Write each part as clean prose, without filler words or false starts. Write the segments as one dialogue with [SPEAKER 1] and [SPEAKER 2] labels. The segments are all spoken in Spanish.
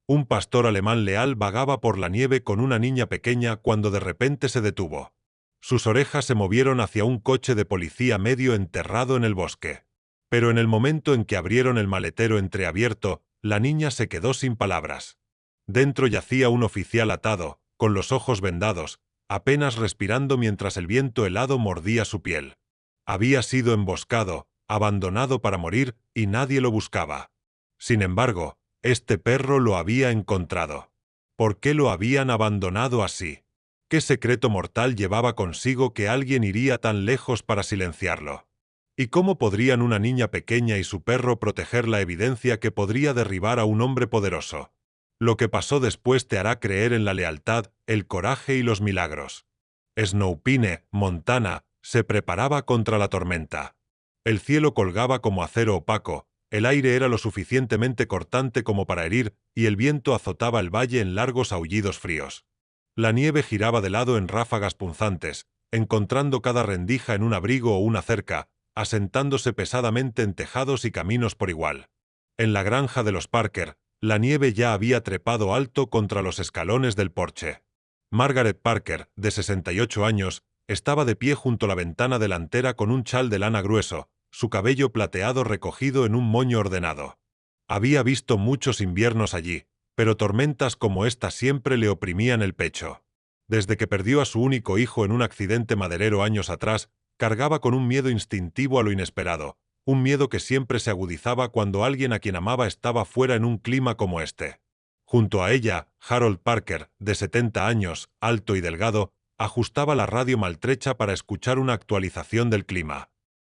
[SPEAKER 1] Un pastor alemán leal vagaba por la nieve con una niña pequeña cuando de repente se detuvo. Sus orejas se movieron hacia un coche de policía medio enterrado en el bosque. Pero en el momento en que abrieron el maletero entreabierto, la niña se quedó sin palabras. Dentro yacía un oficial atado, con los ojos vendados, apenas respirando mientras el viento helado mordía su piel. Había sido emboscado, abandonado para morir, y nadie lo buscaba. Sin embargo, este perro lo había encontrado. ¿Por qué lo habían abandonado así? ¿Qué secreto mortal llevaba consigo que alguien iría tan lejos para silenciarlo? ¿Y cómo podrían una niña pequeña y su perro proteger la evidencia que podría derribar a un hombre poderoso? Lo que pasó después te hará creer en la lealtad, el coraje y los milagros. Snowpine, Montana, se preparaba contra la tormenta. El cielo colgaba como acero opaco, el aire era lo suficientemente cortante como para herir, y el viento azotaba el valle en largos aullidos fríos. La nieve giraba de lado en ráfagas punzantes, encontrando cada rendija en un abrigo o una cerca, asentándose pesadamente en tejados y caminos por igual. En la granja de los Parker, la nieve ya había trepado alto contra los escalones del porche. Margaret Parker, de 68 años, estaba de pie junto a la ventana delantera con un chal de lana grueso, su cabello plateado recogido en un moño ordenado. Había visto muchos inviernos allí, pero tormentas como esta siempre le oprimían el pecho. Desde que perdió a su único hijo en un accidente maderero años atrás, cargaba con un miedo instintivo a lo inesperado, un miedo que siempre se agudizaba cuando alguien a quien amaba estaba fuera en un clima como este. Junto a ella, Harold Parker, de 70 años, alto y delgado, ajustaba la radio maltrecha para escuchar una actualización del clima.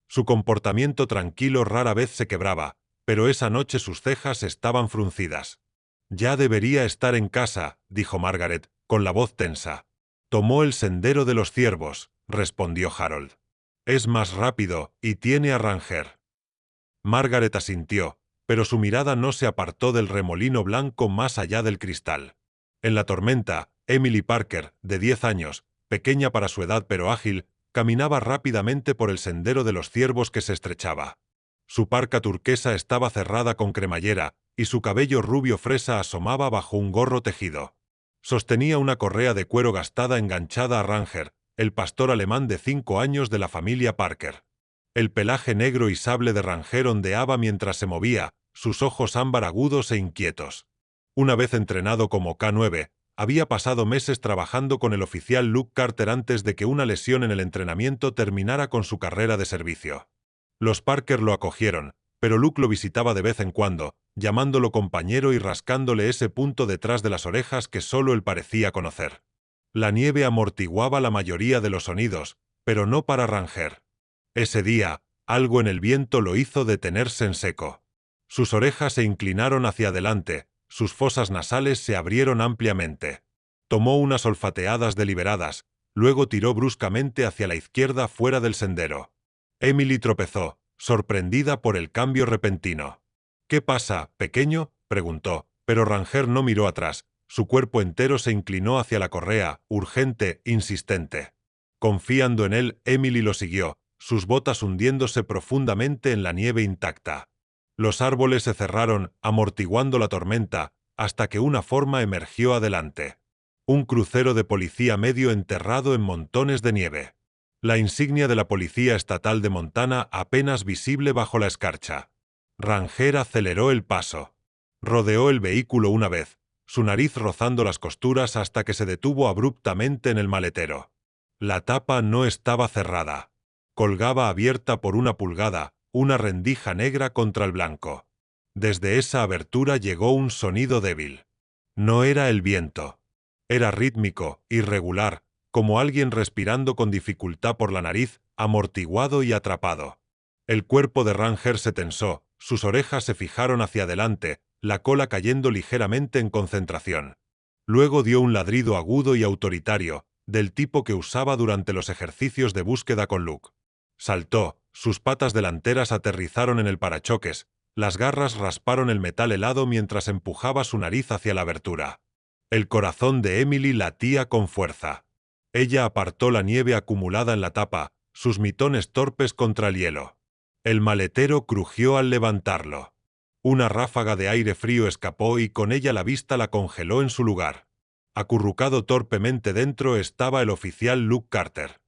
[SPEAKER 1] Su comportamiento tranquilo rara vez se quebraba, pero esa noche sus cejas estaban fruncidas. «Ya debería estar en casa», dijo Margaret, con la voz tensa. «Tomó el sendero de los ciervos», respondió Harold. «Es más rápido, y tiene a Ranger». Margaret asintió, pero su mirada no se apartó del remolino blanco más allá del cristal. En la tormenta, Emily Parker, de 10 años, pequeña para su edad pero ágil, caminaba rápidamente por el sendero de los ciervos que se estrechaba. Su parca turquesa estaba cerrada con cremallera, y su cabello rubio fresa asomaba bajo un gorro tejido. Sostenía una correa de cuero gastada enganchada a Ranger, el pastor alemán de 5 años de la familia Parker. El pelaje negro y sable de Ranger ondeaba mientras se movía, sus ojos ámbar agudos e inquietos. Una vez entrenado como K9, había pasado meses trabajando con el oficial Luke Carter antes de que una lesión en el entrenamiento terminara con su carrera de servicio. Los Parker lo acogieron, pero Luke lo visitaba de vez en cuando, llamándolo compañero y rascándole ese punto detrás de las orejas que solo él parecía conocer. La nieve amortiguaba la mayoría de los sonidos, pero no para Ranger. Ese día, algo en el viento lo hizo detenerse en seco. Sus orejas se inclinaron hacia adelante, sus fosas nasales se abrieron ampliamente. Tomó unas olfateadas deliberadas, luego tiró bruscamente hacia la izquierda fuera del sendero. Emily tropezó, sorprendida por el cambio repentino. «¿Qué pasa, pequeño?», preguntó, pero Ranger no miró atrás, su cuerpo entero se inclinó hacia la correa, urgente, insistente. Confiando en él, Emily lo siguió, sus botas hundiéndose profundamente en la nieve intacta. Los árboles se cerraron, amortiguando la tormenta, hasta que una forma emergió adelante. Un crucero de policía medio enterrado en montones de nieve. La insignia de la Policía Estatal de Montana apenas visible bajo la escarcha. Ranger aceleró el paso. Rodeó el vehículo una vez, su nariz rozando las costuras hasta que se detuvo abruptamente en el maletero. La tapa no estaba cerrada. Colgaba abierta por 1 pulgada, una rendija negra contra el blanco. Desde esa abertura llegó un sonido débil. No era el viento. Era rítmico, irregular, como alguien respirando con dificultad por la nariz, amortiguado y atrapado. El cuerpo de Ranger se tensó, sus orejas se fijaron hacia adelante, la cola cayendo ligeramente en concentración. Luego dio un ladrido agudo y autoritario, del tipo que usaba durante los ejercicios de búsqueda con Luke. Saltó, sus patas delanteras aterrizaron en el parachoques, las garras rasparon el metal helado mientras empujaba su nariz hacia la abertura. El corazón de Emily latía con fuerza. Ella apartó la nieve acumulada en la tapa, sus mitones torpes contra el hielo. El maletero crujió al levantarlo. Una ráfaga de aire frío escapó y con ella la vista la congeló en su lugar. Acurrucado torpemente dentro estaba el oficial Luke Carter.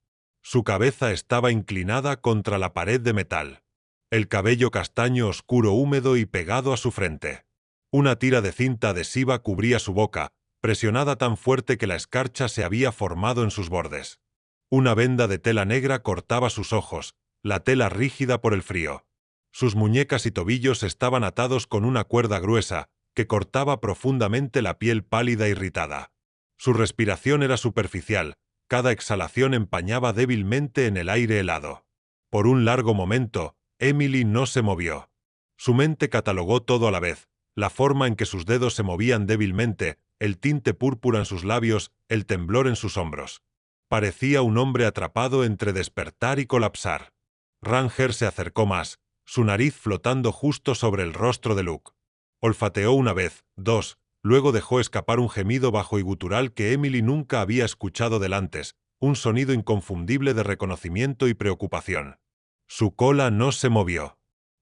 [SPEAKER 1] Su cabeza estaba inclinada contra la pared de metal. El cabello castaño oscuro húmedo y pegado a su frente. Una tira de cinta adhesiva cubría su boca, presionada tan fuerte que la escarcha se había formado en sus bordes. Una venda de tela negra cortaba sus ojos, la tela rígida por el frío. Sus muñecas y tobillos estaban atados con una cuerda gruesa, que cortaba profundamente la piel pálida e irritada. Su respiración era superficial, cada exhalación empañaba débilmente en el aire helado. Por un largo momento, Emily no se movió. Su mente catalogó todo a la vez, la forma en que sus dedos se movían débilmente, el tinte púrpura en sus labios, el temblor en sus hombros. Parecía un hombre atrapado entre despertar y colapsar. Ranger se acercó más, su nariz flotando justo sobre el rostro de Luke. Olfateó una vez, dos, luego dejó escapar un gemido bajo y gutural que Emily nunca había escuchado del antes, un sonido inconfundible de reconocimiento y preocupación. Su cola no se movió.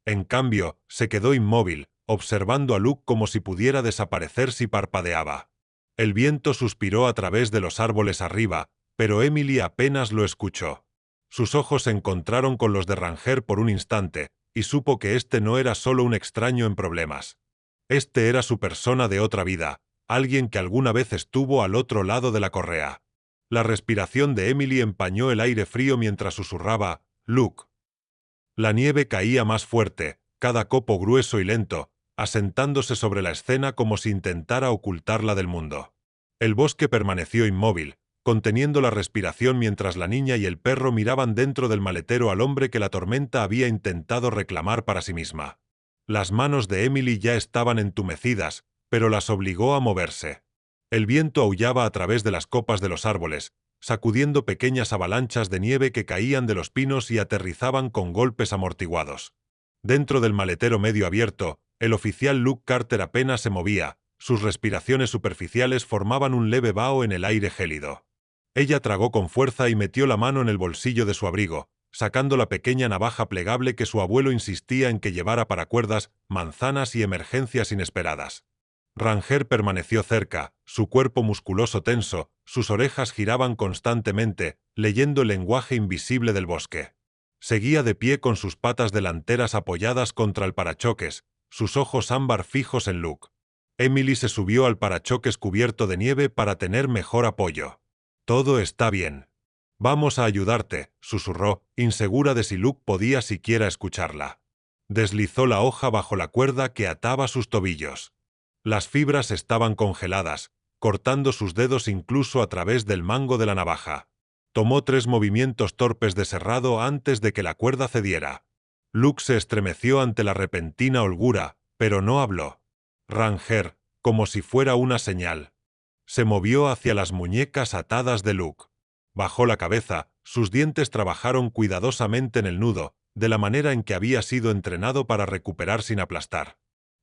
[SPEAKER 1] En cambio, se quedó inmóvil, observando a Luke como si pudiera desaparecer si parpadeaba. El viento suspiró a través de los árboles arriba, pero Emily apenas lo escuchó. Sus ojos se encontraron con los de Ranger por un instante, y supo que este no era solo un extraño en problemas. Este era su persona de otra vida, alguien que alguna vez estuvo al otro lado de la correa. La respiración de Emily empañó el aire frío mientras susurraba, «Luke». La nieve caía más fuerte, cada copo grueso y lento, asentándose sobre la escena como si intentara ocultarla del mundo. El bosque permaneció inmóvil, conteniendo la respiración mientras la niña y el perro miraban dentro del maletero al hombre que la tormenta había intentado reclamar para sí misma. Las manos de Emily ya estaban entumecidas, pero las obligó a moverse. El viento aullaba a través de las copas de los árboles, sacudiendo pequeñas avalanchas de nieve que caían de los pinos y aterrizaban con golpes amortiguados. Dentro del maletero medio abierto, el oficial Luke Carter apenas se movía, sus respiraciones superficiales formaban un leve vaho en el aire gélido. Ella tragó con fuerza y metió la mano en el bolsillo de su abrigo, sacando la pequeña navaja plegable que su abuelo insistía en que llevara para cuerdas, manzanas y emergencias inesperadas. Ranger permaneció cerca, su cuerpo musculoso tenso, sus orejas giraban constantemente, leyendo el lenguaje invisible del bosque. Seguía de pie con sus patas delanteras apoyadas contra el parachoques, sus ojos ámbar fijos en Luke. Emily se subió al parachoques cubierto de nieve para tener mejor apoyo. «Todo está bien. Vamos a ayudarte», susurró, insegura de si Luke podía siquiera escucharla. Deslizó la hoja bajo la cuerda que ataba sus tobillos. Las fibras estaban congeladas, cortando sus dedos incluso a través del mango de la navaja. Tomó 3 movimientos torpes de serrado antes de que la cuerda cediera. Luke se estremeció ante la repentina holgura, pero no habló. Ranger, como si fuera una señal. Se movió hacia las muñecas atadas de Luke. Bajó la cabeza, sus dientes trabajaron cuidadosamente en el nudo, de la manera en que había sido entrenado para recuperar sin aplastar.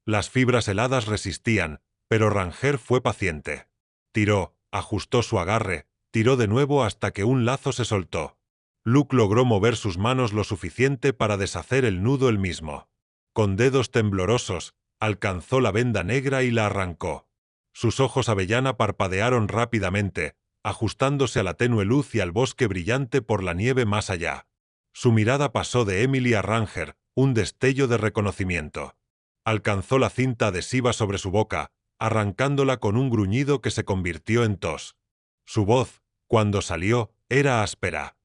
[SPEAKER 1] Las fibras heladas resistían, pero Ranger fue paciente. Tiró, ajustó su agarre, tiró de nuevo hasta que un lazo se soltó. Luke logró mover sus manos lo suficiente para deshacer el nudo él mismo. Con dedos temblorosos, alcanzó la venda negra y la arrancó. Sus ojos avellana parpadearon rápidamente, ajustándose a la tenue luz y al bosque brillante por la nieve más allá. Su mirada pasó de Emily a Ranger, un destello de reconocimiento. Alcanzó la cinta adhesiva sobre su boca, arrancándola con un gruñido que se convirtió en tos. Su voz, cuando salió, era áspera.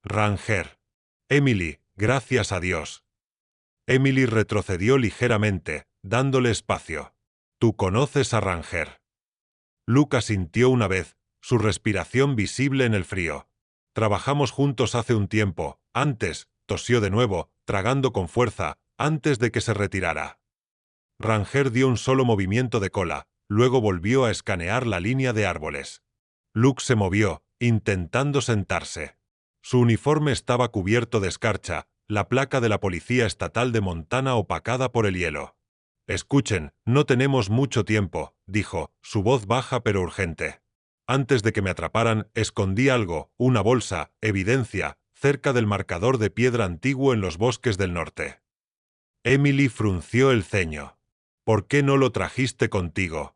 [SPEAKER 1] «Ranger. Emily, gracias a Dios». Emily retrocedió ligeramente, dándole espacio. «Tú conoces a Ranger». Luke asintió una vez, su respiración visible en el frío. «Trabajamos juntos hace un tiempo, antes», tosió de nuevo, tragando con fuerza, antes de que se retirara. Ranger dio un solo movimiento de cola, luego volvió a escanear la línea de árboles. Luke se movió, intentando sentarse. Su uniforme estaba cubierto de escarcha, la placa de la Policía Estatal de Montana opacada por el hielo. «Escuchen, no tenemos mucho tiempo», dijo, su voz baja pero urgente. «Antes de que me atraparan, escondí algo, una bolsa, evidencia, cerca del marcador de piedra antiguo en los bosques del norte». Emily frunció el ceño. ¿Por qué no lo trajiste contigo?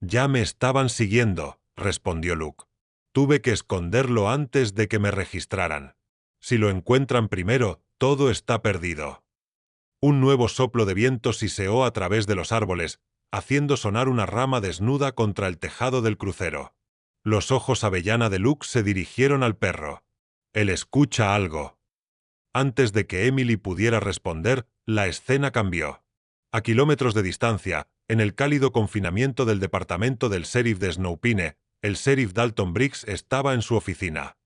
[SPEAKER 1] Ya me estaban siguiendo, respondió Luke. Tuve que esconderlo antes de que me registraran. Si lo encuentran primero, todo está perdido. Un nuevo soplo de viento siseó a través de los árboles, haciendo sonar una rama desnuda contra el tejado del crucero. Los ojos avellana de Luke se dirigieron al perro. Él escucha algo. Antes de que Emily pudiera responder, la escena cambió. A kilómetros de distancia, en el cálido confinamiento del departamento del sheriff de Snowpine, el sheriff Dalton Briggs estaba en su oficina.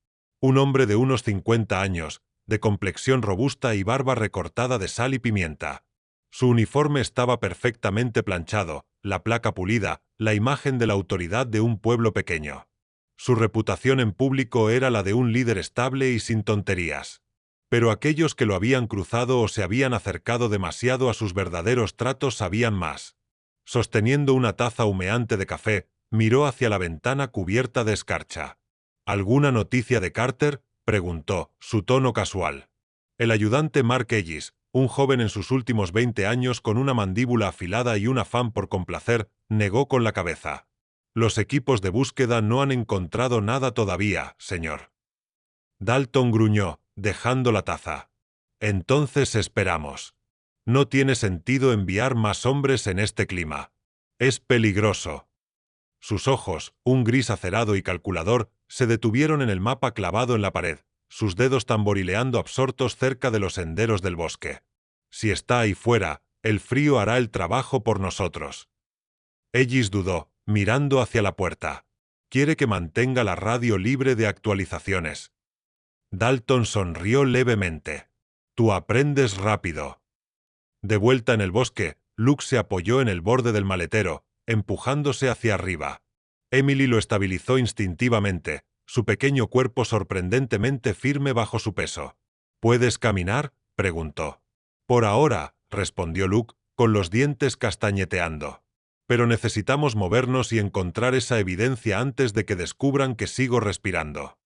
[SPEAKER 1] Un hombre de unos 50 años, de complexión robusta y barba recortada de sal y pimienta. Su uniforme estaba perfectamente planchado, la placa pulida, la imagen de la autoridad de un pueblo pequeño. Su reputación en público era la de un líder estable y sin tonterías. Pero aquellos que lo habían cruzado o se habían acercado demasiado a sus verdaderos tratos sabían más. Sosteniendo una taza humeante de café, miró hacia la ventana cubierta de escarcha. ¿Alguna noticia de Carter?, preguntó, su tono casual. El ayudante Mark Ellis, un joven en sus últimos 20 años con una mandíbula afilada y un afán por complacer, negó con la cabeza. Los equipos de búsqueda no han encontrado nada todavía, señor. Dalton gruñó, dejando la taza. Entonces esperamos. No tiene sentido enviar más hombres en este clima. Es peligroso. Sus ojos, un gris acerado y calculador, se detuvieron en el mapa clavado en la pared, sus dedos tamborileando absortos cerca de los senderos del bosque. Si está ahí fuera, el frío hará el trabajo por nosotros. Ellis dudó, mirando hacia la puerta. Quiere que mantenga la radio libre de actualizaciones. Dalton sonrió levemente. Tú aprendes rápido. De vuelta en el bosque, Luke se apoyó en el borde del maletero, empujándose hacia arriba. Emily lo estabilizó instintivamente, su pequeño cuerpo sorprendentemente firme bajo su peso. ¿Puedes caminar?, preguntó. Por ahora, respondió Luke, con los dientes castañeteando. Pero necesitamos movernos y encontrar esa evidencia antes de que descubran que sigo respirando.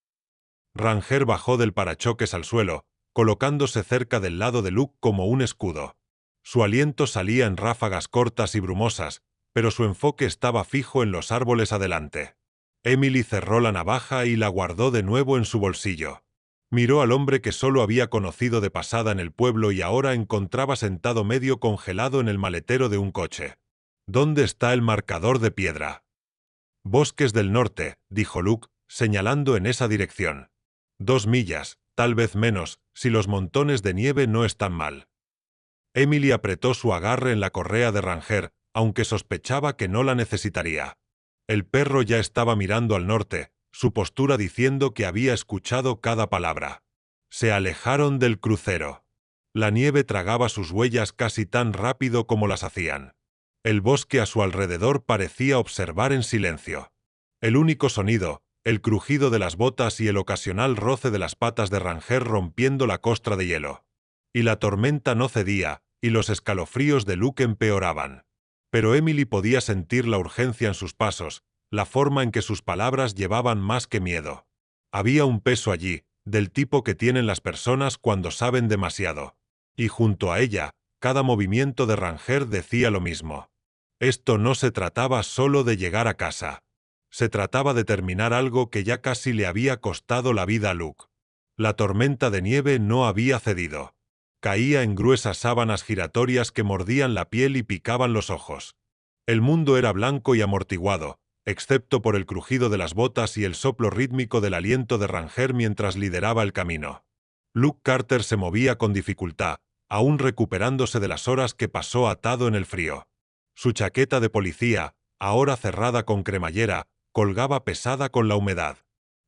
[SPEAKER 1] Ranger bajó del parachoques al suelo, colocándose cerca del lado de Luke como un escudo. Su aliento salía en ráfagas cortas y brumosas, pero su enfoque estaba fijo en los árboles adelante. Emily cerró la navaja y la guardó de nuevo en su bolsillo. Miró al hombre que solo había conocido de pasada en el pueblo y ahora encontraba sentado medio congelado en el maletero de un coche. ¿Dónde está el marcador de piedra? Bosques del norte, dijo Luke, señalando en esa dirección. 2 millas, tal vez menos, si los montones de nieve no están mal. Emily apretó su agarre en la correa de Ranger, aunque sospechaba que no la necesitaría. El perro ya estaba mirando al norte, su postura diciendo que había escuchado cada palabra. Se alejaron del crucero. La nieve tragaba sus huellas casi tan rápido como las hacían. El bosque a su alrededor parecía observar en silencio. El único sonido, el crujido de las botas y el ocasional roce de las patas de Ranger rompiendo la costra de hielo. Y la tormenta no cedía, y los escalofríos de Luke empeoraban. Pero Emily podía sentir la urgencia en sus pasos, la forma en que sus palabras llevaban más que miedo. Había un peso allí, del tipo que tienen las personas cuando saben demasiado. Y junto a ella, cada movimiento de Ranger decía lo mismo. Esto no se trataba solo de llegar a casa. Se trataba de terminar algo que ya casi le había costado la vida a Luke. La tormenta de nieve no había cedido. Caía en gruesas sábanas giratorias que mordían la piel y picaban los ojos. El mundo era blanco y amortiguado, excepto por el crujido de las botas y el soplo rítmico del aliento de Ranger mientras lideraba el camino. Luke Carter se movía con dificultad, aún recuperándose de las horas que pasó atado en el frío. Su chaqueta de policía, ahora cerrada con cremallera, colgaba pesada con la humedad.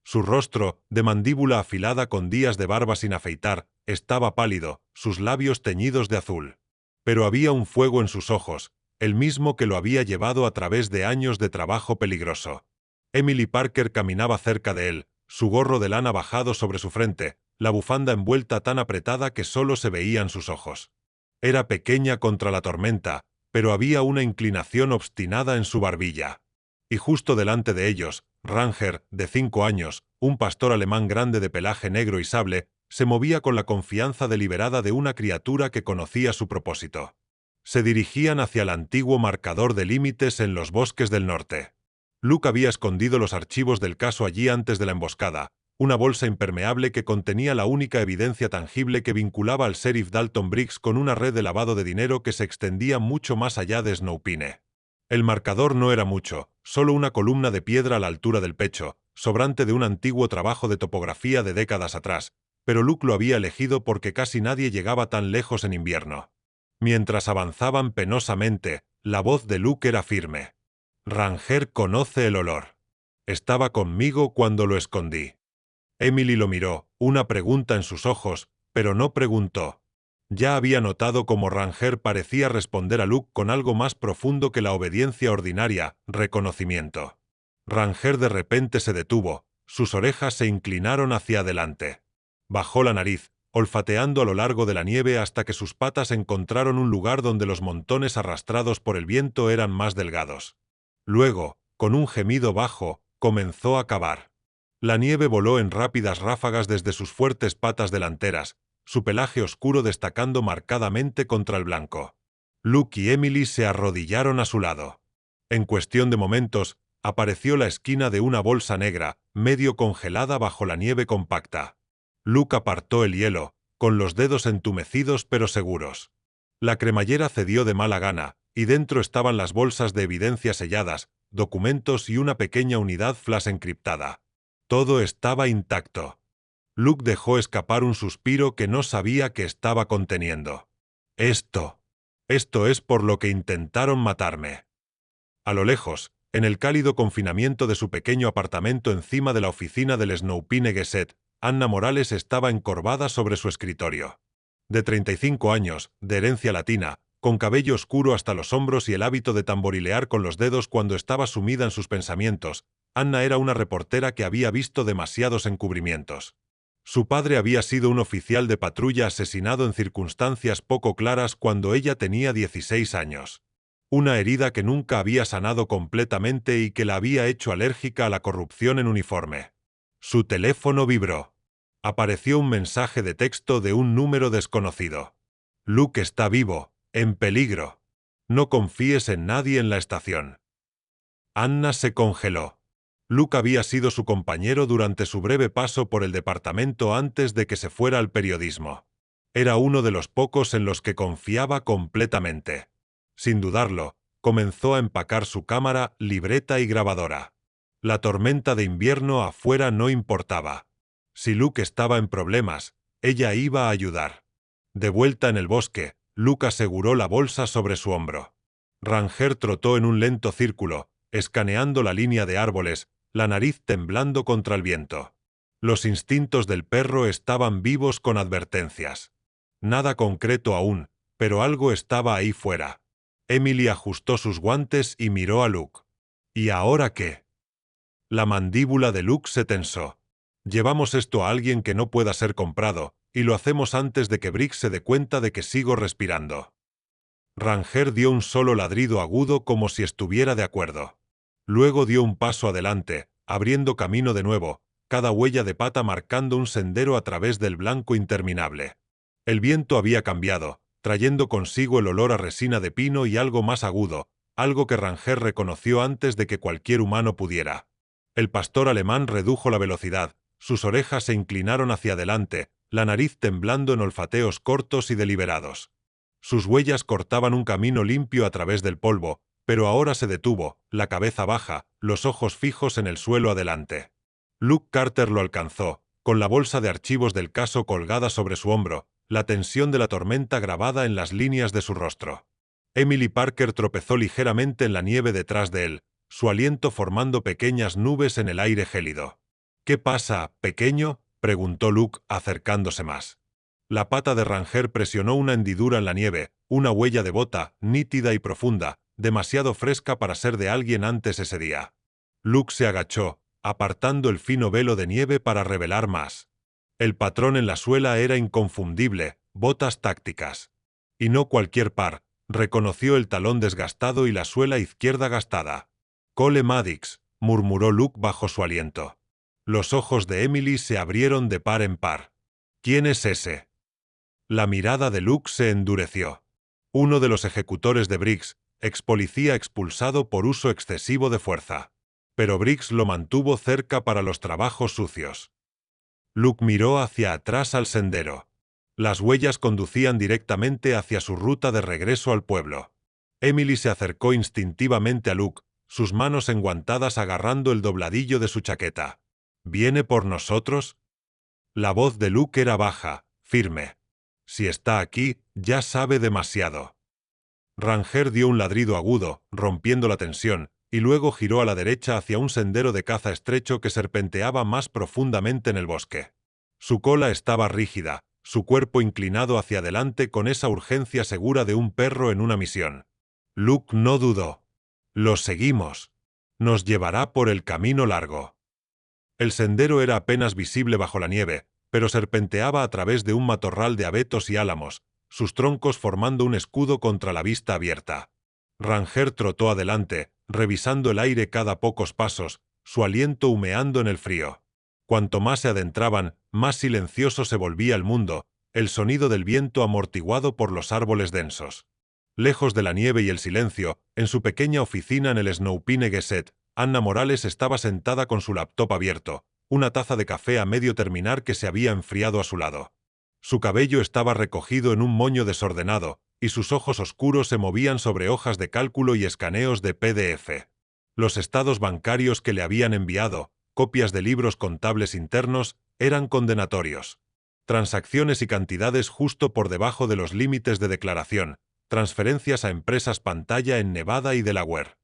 [SPEAKER 1] Su rostro, de mandíbula afilada con días de barba sin afeitar, estaba pálido, sus labios teñidos de azul. Pero había un fuego en sus ojos, el mismo que lo había llevado a través de años de trabajo peligroso. Emily Parker caminaba cerca de él, su gorro de lana bajado sobre su frente, la bufanda envuelta tan apretada que solo se veían sus ojos. Era pequeña contra la tormenta, pero había una inclinación obstinada en su barbilla. Y justo delante de ellos, Ranger, de 5 años, un pastor alemán grande de pelaje negro y sable, se movía con la confianza deliberada de una criatura que conocía su propósito. Se dirigían hacia el antiguo marcador de límites en los bosques del norte. Luke había escondido los archivos del caso allí antes de la emboscada, una bolsa impermeable que contenía la única evidencia tangible que vinculaba al sheriff Dalton Briggs con una red de lavado de dinero que se extendía mucho más allá de Snowpine. El marcador no era mucho, solo una columna de piedra a la altura del pecho, sobrante de un antiguo trabajo de topografía de décadas atrás, pero Luke lo había elegido porque casi nadie llegaba tan lejos en invierno. Mientras avanzaban penosamente, la voz de Luke era firme. Ranger conoce el olor. Estaba conmigo cuando lo escondí. Emily lo miró, una pregunta en sus ojos, pero no preguntó. Ya había notado cómo Ranger parecía responder a Luke con algo más profundo que la obediencia ordinaria, reconocimiento. Ranger de repente se detuvo, sus orejas se inclinaron hacia adelante. Bajó la nariz, olfateando a lo largo de la nieve hasta que sus patas encontraron un lugar donde los montones arrastrados por el viento eran más delgados. Luego, con un gemido bajo, comenzó a cavar. La nieve voló en rápidas ráfagas desde sus fuertes patas delanteras, su pelaje oscuro destacando marcadamente contra el blanco. Luke y Emily se arrodillaron a su lado. En cuestión de momentos, apareció la esquina de una bolsa negra, medio congelada bajo la nieve compacta. Luke apartó el hielo, con los dedos entumecidos pero seguros. La cremallera cedió de mala gana, y dentro estaban las bolsas de evidencia selladas, documentos y una pequeña unidad flash encriptada. Todo estaba intacto. Luke dejó escapar un suspiro que no sabía que estaba conteniendo. Esto es por lo que intentaron matarme. A lo lejos, en el cálido confinamiento de su pequeño apartamento encima de la oficina del Snowpine Gazette, Anna Morales estaba encorvada sobre su escritorio. De 35 años, de herencia latina, con cabello oscuro hasta los hombros y el hábito de tamborilear con los dedos cuando estaba sumida en sus pensamientos, Anna era una reportera que había visto demasiados encubrimientos. Su padre había sido un oficial de patrulla asesinado en circunstancias poco claras cuando ella tenía 16 años. Una herida que nunca había sanado completamente y que la había hecho alérgica a la corrupción en uniforme. Su teléfono vibró. Apareció un mensaje de texto de un número desconocido. Luke está vivo, en peligro. No confíes en nadie en la estación. Anna se congeló. Luke había sido su compañero durante su breve paso por el departamento antes de que se fuera al periodismo. Era uno de los pocos en los que confiaba completamente. Sin dudarlo, comenzó a empacar su cámara, libreta y grabadora. La tormenta de invierno afuera no importaba. Si Luke estaba en problemas, ella iba a ayudar. De vuelta en el bosque, Luke aseguró la bolsa sobre su hombro. Ranger trotó en un lento círculo, escaneando la línea de árboles, la nariz temblando contra el viento. Los instintos del perro estaban vivos con advertencias. Nada concreto aún, pero algo estaba ahí fuera. Emily ajustó sus guantes y miró a Luke. ¿Y ahora qué? La mandíbula de Luke se tensó. Llevamos esto a alguien que no pueda ser comprado, y lo hacemos antes de que Briggs se dé cuenta de que sigo respirando. Ranger dio un solo ladrido agudo como si estuviera de acuerdo. Luego dio un paso adelante, abriendo camino de nuevo, cada huella de pata marcando un sendero a través del blanco interminable. El viento había cambiado, trayendo consigo el olor a resina de pino y algo más agudo, algo que Ranger reconoció antes de que cualquier humano pudiera. El pastor alemán redujo la velocidad, sus orejas se inclinaron hacia adelante, la nariz temblando en olfateos cortos y deliberados. Sus huellas cortaban un camino limpio a través del polvo, pero ahora se detuvo, la cabeza baja, los ojos fijos en el suelo adelante. Luke Carter lo alcanzó, con la bolsa de archivos del caso colgada sobre su hombro, la tensión de la tormenta grabada en las líneas de su rostro. Emily Parker tropezó ligeramente en la nieve detrás de él, su aliento formando pequeñas nubes en el aire gélido. ¿Qué pasa, pequeño?, preguntó Luke, acercándose más. La pata de Ranger presionó una hendidura en la nieve, una huella de bota, nítida y profunda, demasiado fresca para ser de alguien antes ese día. Luke se agachó, apartando el fino velo de nieve para revelar más. El patrón en la suela era inconfundible, botas tácticas. Y no cualquier par, reconoció el talón desgastado y la suela izquierda gastada. Cole Maddox, murmuró Luke bajo su aliento. Los ojos de Emily se abrieron de par en par. ¿Quién es ese? La mirada de Luke se endureció. uno de los ejecutores de Briggs, ex policía expulsado por uso excesivo de fuerza. Pero Briggs lo mantuvo cerca para los trabajos sucios. Luke miró hacia atrás al sendero. Las huellas conducían directamente hacia su ruta de regreso al pueblo. Emily se acercó instintivamente a Luke, sus manos enguantadas agarrando el dobladillo de su chaqueta. ¿Viene por nosotros? La voz de Luke era baja, firme. Si está aquí, ya sabe demasiado. Ranger dio un ladrido agudo, rompiendo la tensión, y luego giró a la derecha hacia un sendero de caza estrecho que serpenteaba más profundamente en el bosque. Su cola estaba rígida, su cuerpo inclinado hacia adelante con esa urgencia segura de un perro en una misión. Luke no dudó. «Lo seguimos. Nos llevará por el camino largo». El sendero era apenas visible bajo la nieve, pero serpenteaba a través de un matorral de abetos y álamos, sus troncos formando un escudo contra la vista abierta. Ranger trotó adelante, revisando el aire cada pocos pasos, su aliento humeando en el frío. Cuanto más se adentraban, más silencioso se volvía el mundo, el sonido del viento amortiguado por los árboles densos. Lejos de la nieve y el silencio, en su pequeña oficina en el Snowpine Gazette, Anna Morales estaba sentada con su laptop abierto, una taza de café a medio terminar que se había enfriado a su lado. Su cabello estaba recogido en un moño desordenado, y sus ojos oscuros se movían sobre hojas de cálculo y escaneos de PDF. Los estados bancarios que le habían enviado, copias de libros contables internos, eran condenatorios. Transacciones y cantidades justo por debajo de los límites de declaración, transferencias a empresas pantalla en Nevada y Delaware.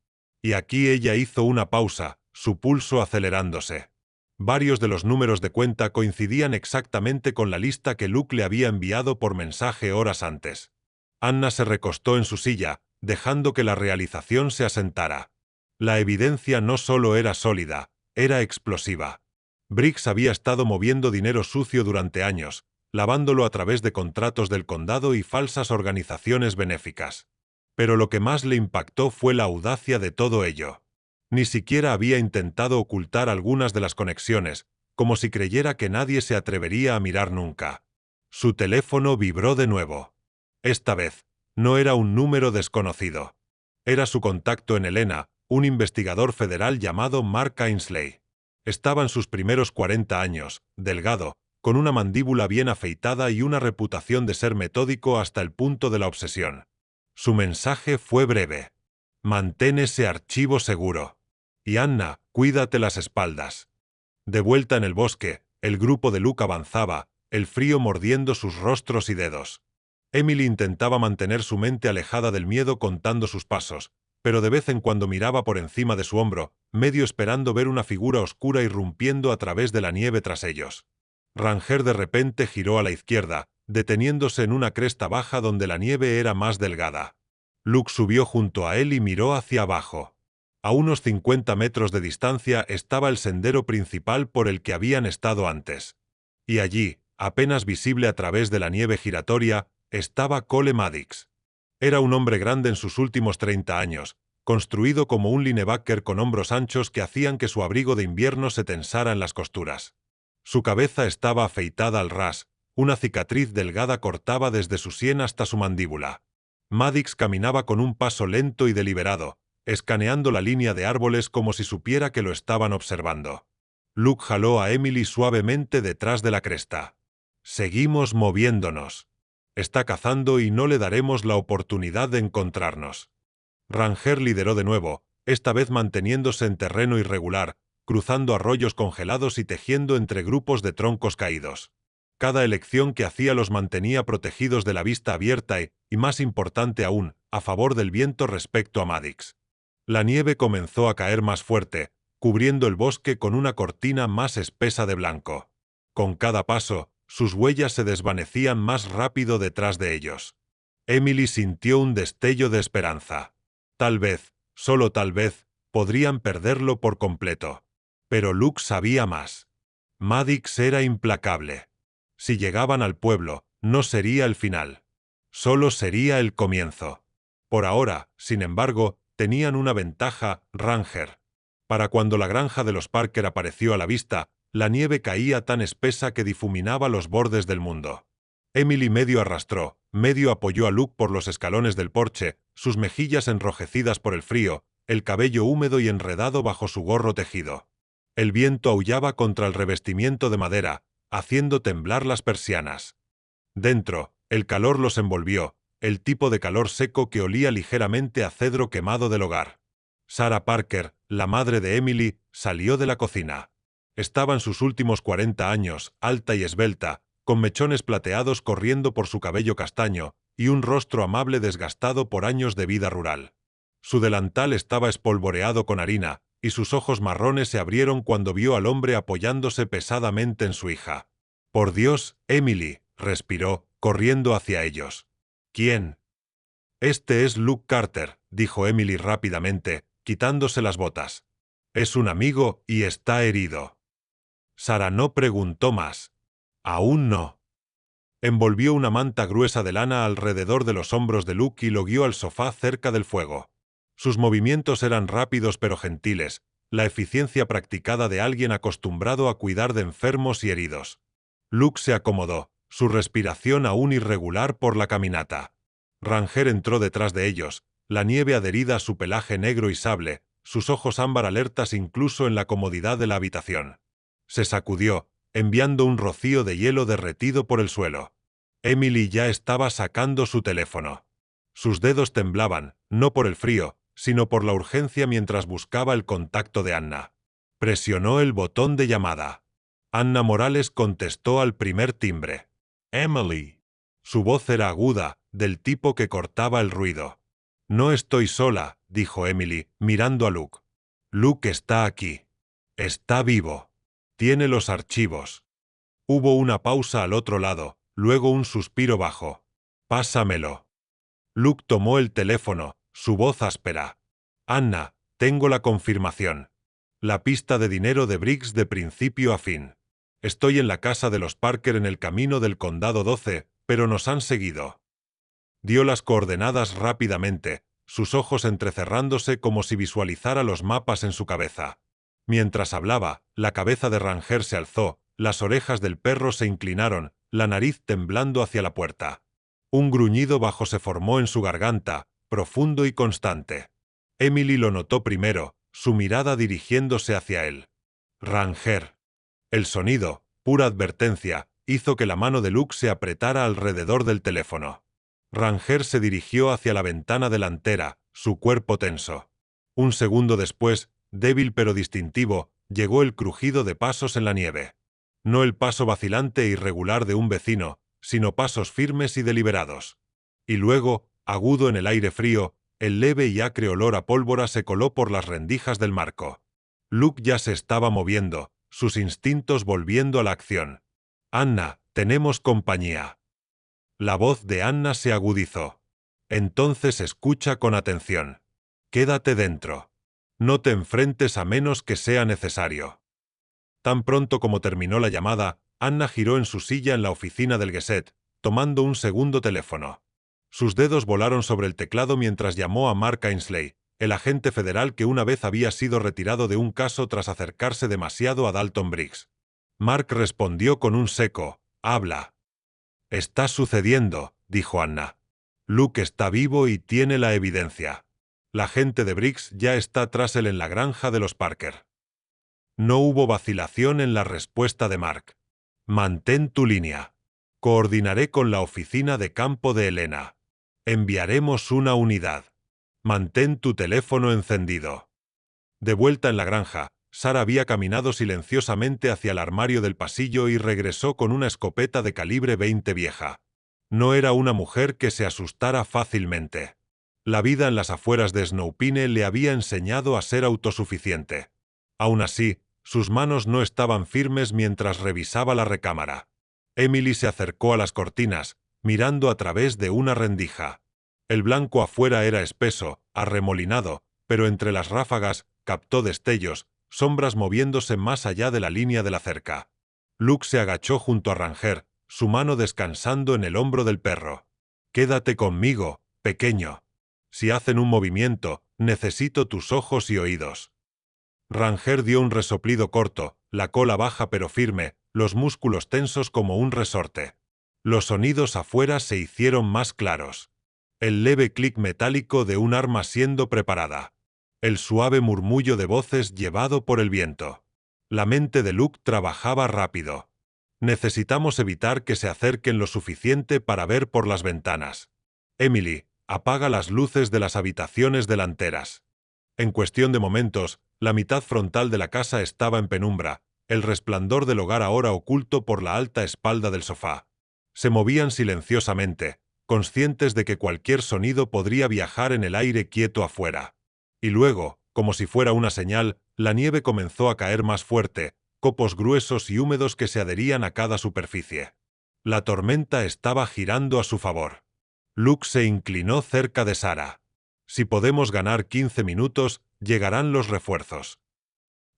[SPEAKER 1] Y aquí ella hizo una pausa, su pulso acelerándose. Varios de los números de cuenta coincidían exactamente con la lista que Luke le había enviado por mensaje horas antes. Anna se recostó en su silla, dejando que la realización se asentara. La evidencia no solo era sólida, era explosiva. Briggs había estado moviendo dinero sucio durante años, lavándolo a través de contratos del condado y falsas organizaciones benéficas. Pero lo que más le impactó fue la audacia de todo ello. Ni siquiera había intentado ocultar algunas de las conexiones, como si creyera que nadie se atrevería a mirar nunca. Su teléfono vibró de nuevo. Esta vez, no era un número desconocido. Era su contacto en Helena, un investigador federal llamado Mark Ainsley. Estaba en sus primeros 40 años, delgado, con una mandíbula bien afeitada y una reputación de ser metódico hasta el punto de la obsesión. Su mensaje fue breve. «Mantén ese archivo seguro. Y Anna, cuídate las espaldas». De vuelta en el bosque, el grupo de Luke avanzaba, el frío mordiendo sus rostros y dedos. Emily intentaba mantener su mente alejada del miedo contando sus pasos, pero de vez en cuando miraba por encima de su hombro, medio esperando ver una figura oscura irrumpiendo a través de la nieve tras ellos. Ranger de repente giró a la izquierda, deteniéndose en una cresta baja donde la nieve era más delgada. Luke subió junto a él y miró hacia abajo. A unos 50 metros de distancia estaba el sendero principal por el que habían estado antes. Y allí, apenas visible a través de la nieve giratoria, estaba Cole Maddox. Era un hombre grande en sus últimos 30 años, construido como un linebacker con hombros anchos que hacían que su abrigo de invierno se tensara en las costuras. Su cabeza estaba afeitada al ras, una cicatriz delgada cortaba desde su sien hasta su mandíbula. Maddox caminaba con un paso lento y deliberado, escaneando la línea de árboles como si supiera que lo estaban observando. Luke jaló a Emily suavemente detrás de la cresta. «Seguimos moviéndonos. Está cazando y no le daremos la oportunidad de encontrarnos». Ranger lideró de nuevo, esta vez manteniéndose en terreno irregular, cruzando arroyos congelados y tejiendo entre grupos de troncos caídos. Cada elección que hacía los mantenía protegidos de la vista abierta y más importante aún, a favor del viento respecto a Maddox. La nieve comenzó a caer más fuerte, cubriendo el bosque con una cortina más espesa de blanco. Con cada paso, sus huellas se desvanecían más rápido detrás de ellos. Emily sintió un destello de esperanza. Tal vez, solo tal vez, podrían perderlo por completo. Pero Luke sabía más. Maddox era implacable. Si llegaban al pueblo, no sería el final. Solo sería el comienzo. Por ahora, sin embargo, tenían una ventaja, Ranger. Para cuando la granja de los Parker apareció a la vista, la nieve caía tan espesa que difuminaba los bordes del mundo. Emily medio arrastró, Medio apoyó a Luke por los escalones del porche, sus mejillas enrojecidas por el frío, el cabello húmedo y enredado bajo su gorro tejido. El viento aullaba contra el revestimiento de madera, haciendo temblar las persianas. Dentro, el calor los envolvió, el tipo de calor seco que olía ligeramente a cedro quemado del hogar. Sarah Parker, la madre de Emily, salió de la cocina. Estaba en sus últimos 40 años, alta y esbelta, con mechones plateados corriendo por su cabello castaño, y un rostro amable desgastado por años de vida rural. Su delantal estaba espolvoreado con harina, y sus ojos marrones se abrieron cuando vio al hombre apoyándose pesadamente en su hija. «Por Dios, Emily», respiró, corriendo hacia ellos. «¿Quién?» «Este es Luke Carter», dijo Emily rápidamente, quitándose las botas. «Es un amigo y está herido». Sarah no preguntó más. «Aún no». Envolvió una manta gruesa de lana alrededor de los hombros de Luke y lo guió al sofá cerca del fuego. Sus movimientos eran rápidos pero gentiles, la eficiencia practicada de alguien acostumbrado a cuidar de enfermos y heridos. Luke se acomodó, su respiración aún irregular por la caminata. Ranger entró detrás de ellos, la nieve adherida a su pelaje negro y sable, sus ojos ámbar alertas incluso en la comodidad de la habitación. Se sacudió, enviando un rocío de hielo derretido por el suelo. Emily ya estaba sacando su teléfono. Sus dedos temblaban, no por el frío, sino por la urgencia mientras buscaba el contacto de Anna. Presionó el botón de llamada. Anna Morales contestó al primer timbre. «Emily». Su voz era aguda, del tipo que cortaba el ruido. «No estoy sola», dijo Emily, mirando a Luke. «Luke está aquí. Está vivo. Tiene los archivos». Hubo una pausa al otro lado, luego un suspiro bajo. «Pásamelo». Luke tomó el teléfono, su voz áspera. «Anna, tengo la confirmación. La pista de dinero de Briggs de principio a fin. Estoy en la casa de los Parker en el camino del Condado 12, pero nos han seguido». Dio las coordenadas rápidamente, sus ojos entrecerrándose como si visualizara los mapas en su cabeza. Mientras hablaba, la cabeza de Ranger se alzó, las orejas del perro se inclinaron, la nariz temblando hacia la puerta. Un gruñido bajo se formó en su garganta, profundo y constante. Emily lo notó primero, su mirada dirigiéndose hacia él. «Ranger». El sonido, pura advertencia, hizo que la mano de Luke se apretara alrededor del teléfono. Ranger se dirigió hacia la ventana delantera, su cuerpo tenso. Un segundo después, débil pero distintivo, llegó el crujido de pasos en la nieve. No el paso vacilante e irregular de un vecino, sino pasos firmes y deliberados. Y luego, agudo en el aire frío, el leve y acre olor a pólvora se coló por las rendijas del marco. Luke ya se estaba moviendo, sus instintos volviendo a la acción. «Anna, tenemos compañía». La voz de Anna se agudizó. «Entonces escucha con atención. Quédate dentro. No te enfrentes a menos que sea necesario». Tan pronto como terminó la llamada, Anna giró en su silla en la oficina del Gazette, tomando un segundo teléfono. Sus dedos volaron sobre el teclado mientras llamó a Mark Ainsley, el agente federal que una vez había sido retirado de un caso tras acercarse demasiado a Dalton Briggs. Mark respondió con un seco «Habla». «Está sucediendo», dijo Anna. «Luke está vivo y tiene la evidencia. La gente de Briggs ya está tras él en la granja de los Parker». No hubo vacilación en la respuesta de Mark. «Mantén tu línea. Coordinaré con la oficina de campo de Helena. Enviaremos una unidad. Mantén tu teléfono encendido». De vuelta en la granja, Sarah había caminado silenciosamente hacia el armario del pasillo y regresó con una escopeta de calibre 20 vieja. No era una mujer que se asustara fácilmente. La vida en las afueras de Snowpine le había enseñado a ser autosuficiente. Aún así, sus manos no estaban firmes mientras revisaba la recámara. Emily se acercó a las cortinas, mirando a través de una rendija. El blanco afuera era espeso, arremolinado, pero entre las ráfagas captó destellos, sombras moviéndose más allá de la línea de la cerca. Luke se agachó junto a Ranger, su mano descansando en el hombro del perro. «Quédate conmigo, pequeño. Si hacen un movimiento, necesito tus ojos y oídos». Ranger dio un resoplido corto, la cola baja pero firme, los músculos tensos como un resorte. Los sonidos afuera se hicieron más claros. El leve clic metálico de un arma siendo preparada. El suave murmullo de voces llevado por el viento. La mente de Luke trabajaba rápido. Necesitamos evitar que se acerquen lo suficiente para ver por las ventanas. Emily, apaga las luces de las habitaciones delanteras. En cuestión de momentos, la mitad frontal de la casa estaba en penumbra, el resplandor del hogar ahora oculto por la alta espalda del sofá. Se movían silenciosamente, conscientes de que cualquier sonido podría viajar en el aire quieto afuera. Y luego, como si fuera una señal, la nieve comenzó a caer más fuerte, copos gruesos y húmedos que se adherían a cada superficie. La tormenta estaba girando a su favor. Luke se inclinó cerca de Sarah. Si podemos ganar 15 minutos, llegarán los refuerzos.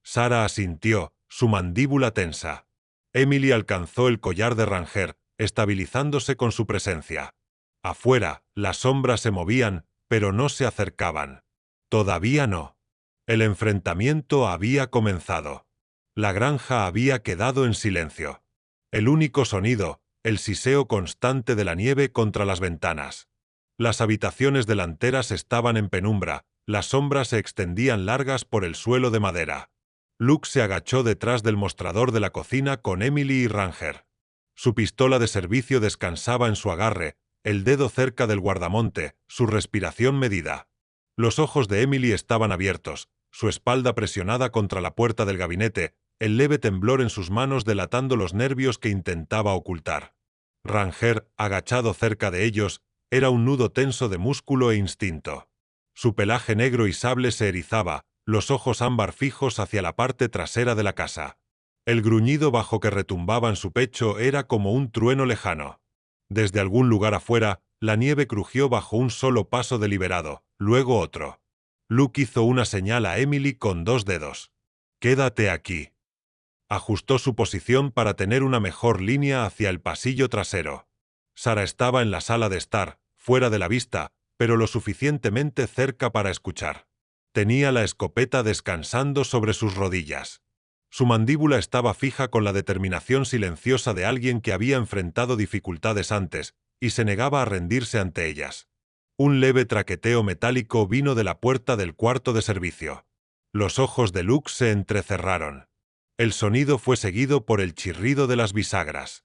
[SPEAKER 1] Sarah asintió, su mandíbula tensa. Emily alcanzó el collar de Ranger, estabilizándose con su presencia. Afuera, las sombras se movían, pero no se acercaban. Todavía no. El enfrentamiento había comenzado. La granja había quedado en silencio. El único sonido, el siseo constante de la nieve contra las ventanas. Las habitaciones delanteras estaban en penumbra, las sombras se extendían largas por el suelo de madera. Luke se agachó detrás del mostrador de la cocina con Emily y Ranger. Su pistola de servicio descansaba en su agarre, el dedo cerca del guardamonte, su respiración medida. Los ojos de Emily estaban abiertos, su espalda presionada contra la puerta del gabinete, el leve temblor en sus manos delatando los nervios que intentaba ocultar. Ranger, agachado cerca de ellos, era un nudo tenso de músculo e instinto. Su pelaje negro y sable se erizaba, los ojos ámbar fijos hacia la parte trasera de la casa. El gruñido bajo que retumbaba en su pecho era como un trueno lejano. Desde algún lugar afuera, la nieve crujió bajo un solo paso deliberado, luego otro. Luke hizo una señal a Emily con 2 dedos. «Quédate aquí». Ajustó su posición para tener una mejor línea hacia el pasillo trasero. Sarah estaba en la sala de estar, fuera de la vista, pero lo suficientemente cerca para escuchar. Tenía la escopeta descansando sobre sus rodillas. Su mandíbula estaba fija con la determinación silenciosa de alguien que había enfrentado dificultades antes, y se negaba a rendirse ante ellas. Un leve traqueteo metálico vino de la puerta del cuarto de servicio. Los ojos de Luke se entrecerraron. El sonido fue seguido por el chirrido de las bisagras.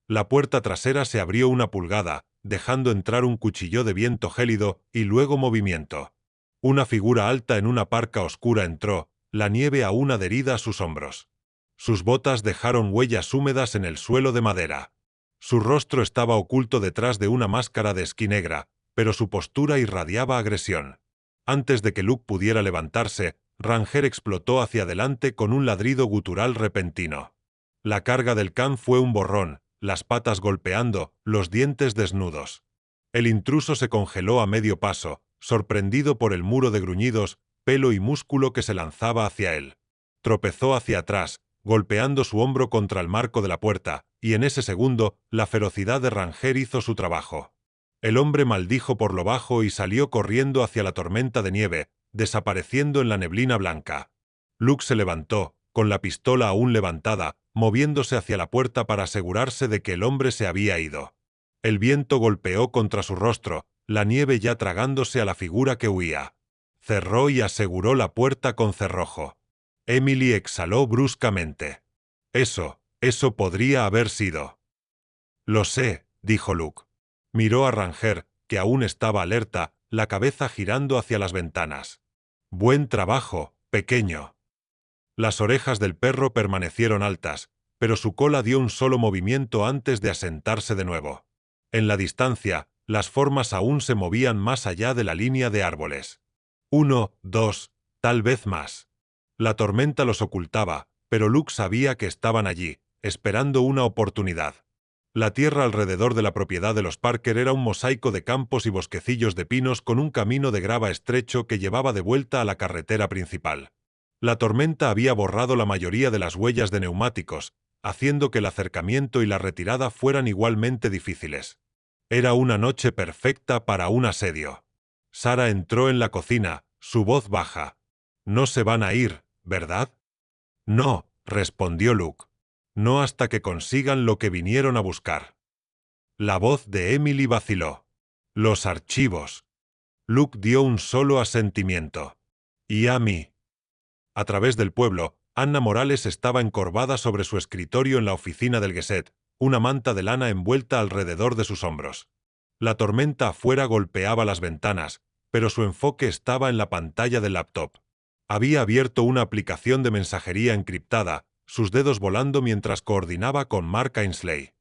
[SPEAKER 1] La puerta trasera se abrió 1 pulgada, dejando entrar un cuchillo de viento gélido y luego movimiento. Una figura alta en una parca oscura entró, la nieve aún adherida a sus hombros. Sus botas dejaron huellas húmedas en el suelo de madera. Su rostro estaba oculto detrás de una máscara de esquí negra, pero su postura irradiaba agresión. Antes de que Luke pudiera levantarse, Ranger explotó hacia adelante con un ladrido gutural repentino. La carga del can fue un borrón, las patas golpeando, los dientes desnudos. El intruso se congeló a medio paso, sorprendido por el muro de gruñidos, pelo y músculo que se lanzaba hacia él. Tropezó hacia atrás, golpeando su hombro contra el marco de la puerta, y en ese segundo, la ferocidad de Ranger hizo su trabajo. El hombre maldijo por lo bajo y salió corriendo hacia la tormenta de nieve, desapareciendo en la neblina blanca. Luke se levantó, con la pistola aún levantada, moviéndose hacia la puerta para asegurarse de que el hombre se había ido. El viento golpeó contra su rostro, la nieve ya tragándose a la figura que huía. Cerró y aseguró la puerta con cerrojo. Emily exhaló bruscamente. Eso podría haber sido. «Lo sé», dijo Luke. Miró a Ranger, que aún estaba alerta, la cabeza girando hacia las ventanas. «Buen trabajo, pequeño». Las orejas del perro permanecieron altas, pero su cola dio un solo movimiento antes de asentarse de nuevo. En la distancia, las formas aún se movían más allá de la línea de árboles. 1, 2, tal vez más. La tormenta los ocultaba, pero Luke sabía que estaban allí, esperando una oportunidad. La tierra alrededor de la propiedad de los Parker era un mosaico de campos y bosquecillos de pinos con un camino de grava estrecho que llevaba de vuelta a la carretera principal. La tormenta había borrado la mayoría de las huellas de neumáticos, haciendo que el acercamiento y la retirada fueran igualmente difíciles. Era una noche perfecta para un asedio. Sarah entró en la cocina, su voz baja. «No se van a ir, ¿verdad?» «No», respondió Luke. «No hasta que consigan lo que vinieron a buscar». La voz de Emily vaciló. Los archivos. Luke dio un solo asentimiento. ¿Y a mí? A través del pueblo, Anna Morales estaba encorvada sobre su escritorio en la oficina del Gazette, una manta de lana envuelta alrededor de sus hombros. La tormenta afuera golpeaba las ventanas, pero su enfoque estaba en la pantalla del laptop. Había abierto una aplicación de mensajería encriptada, sus dedos volando mientras coordinaba con Mark Ainsley.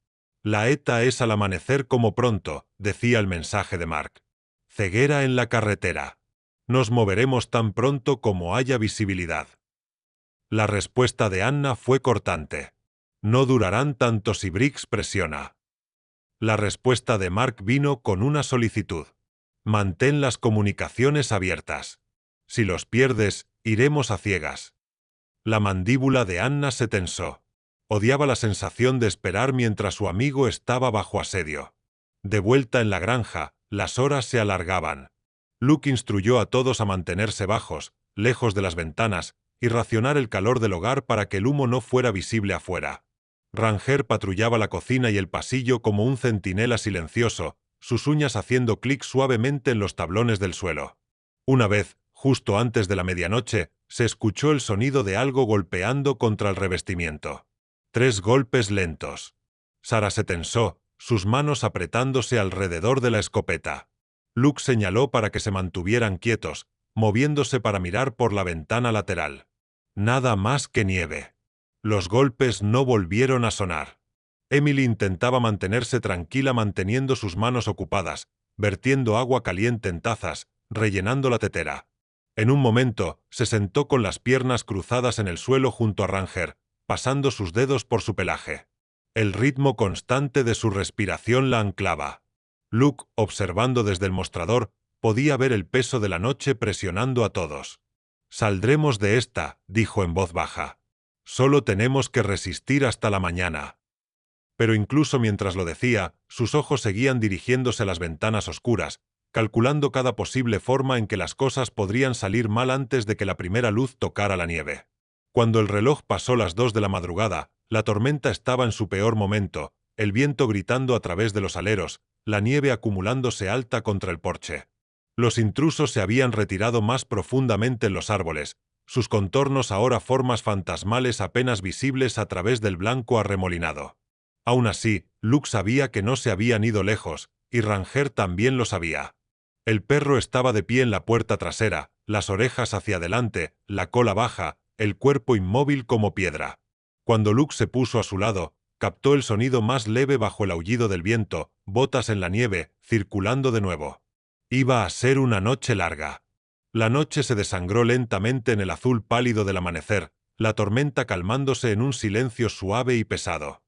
[SPEAKER 1] La ETA es al amanecer como pronto, decía el mensaje de Mark. Ceguera en la carretera. Nos moveremos tan pronto como haya visibilidad. La respuesta de Anna fue cortante. No durarán tanto si Briggs presiona. La respuesta de Mark vino con una solicitud. Mantén las comunicaciones abiertas. Si los pierdes, iremos a ciegas. La mandíbula de Anna se tensó. Odiaba la sensación de esperar mientras su amigo estaba bajo asedio. De vuelta en la granja, las horas se alargaban. Luke instruyó a todos a mantenerse bajos, lejos de las ventanas, y racionar el calor del hogar para que el humo no fuera visible afuera. Ranger patrullaba la cocina y el pasillo como un centinela silencioso, sus uñas haciendo clic suavemente en los tablones del suelo. Una vez, justo antes de la medianoche, se escuchó el sonido de algo golpeando contra el revestimiento. 3 golpes lentos. Sara se tensó, sus manos apretándose alrededor de la escopeta. Luke señaló para que se mantuvieran quietos, moviéndose para mirar por la ventana lateral. Nada más que nieve. Los golpes no volvieron a sonar. Emily intentaba mantenerse tranquila manteniendo sus manos ocupadas, vertiendo agua caliente en tazas, rellenando la tetera. En un momento, se sentó con las piernas cruzadas en el suelo junto a Ranger, pasando sus dedos por su pelaje. El ritmo constante de su respiración la anclaba. Luke, observando desde el mostrador, podía ver el peso de la noche presionando a todos. «Saldremos de esta», dijo en voz baja. «Solo tenemos que resistir hasta la mañana». Pero incluso mientras lo decía, sus ojos seguían dirigiéndose a las ventanas oscuras, calculando cada posible forma en que las cosas podrían salir mal antes de que la primera luz tocara la nieve. Cuando el reloj pasó las 2 de la madrugada, la tormenta estaba en su peor momento, el viento gritando a través de los aleros, la nieve acumulándose alta contra el porche. Los intrusos se habían retirado más profundamente en los árboles, sus contornos ahora formas fantasmales apenas visibles a través del blanco arremolinado. Aún así, Luke sabía que no se habían ido lejos, y Ranger también lo sabía. El perro estaba de pie en la puerta trasera, las orejas hacia adelante, la cola baja, el cuerpo inmóvil como piedra. Cuando Luke se puso a su lado, captó el sonido más leve bajo el aullido del viento, botas en la nieve, circulando de nuevo. Iba a ser una noche larga. La noche se desangró lentamente en el azul pálido del amanecer, la tormenta calmándose en un silencio suave y pesado.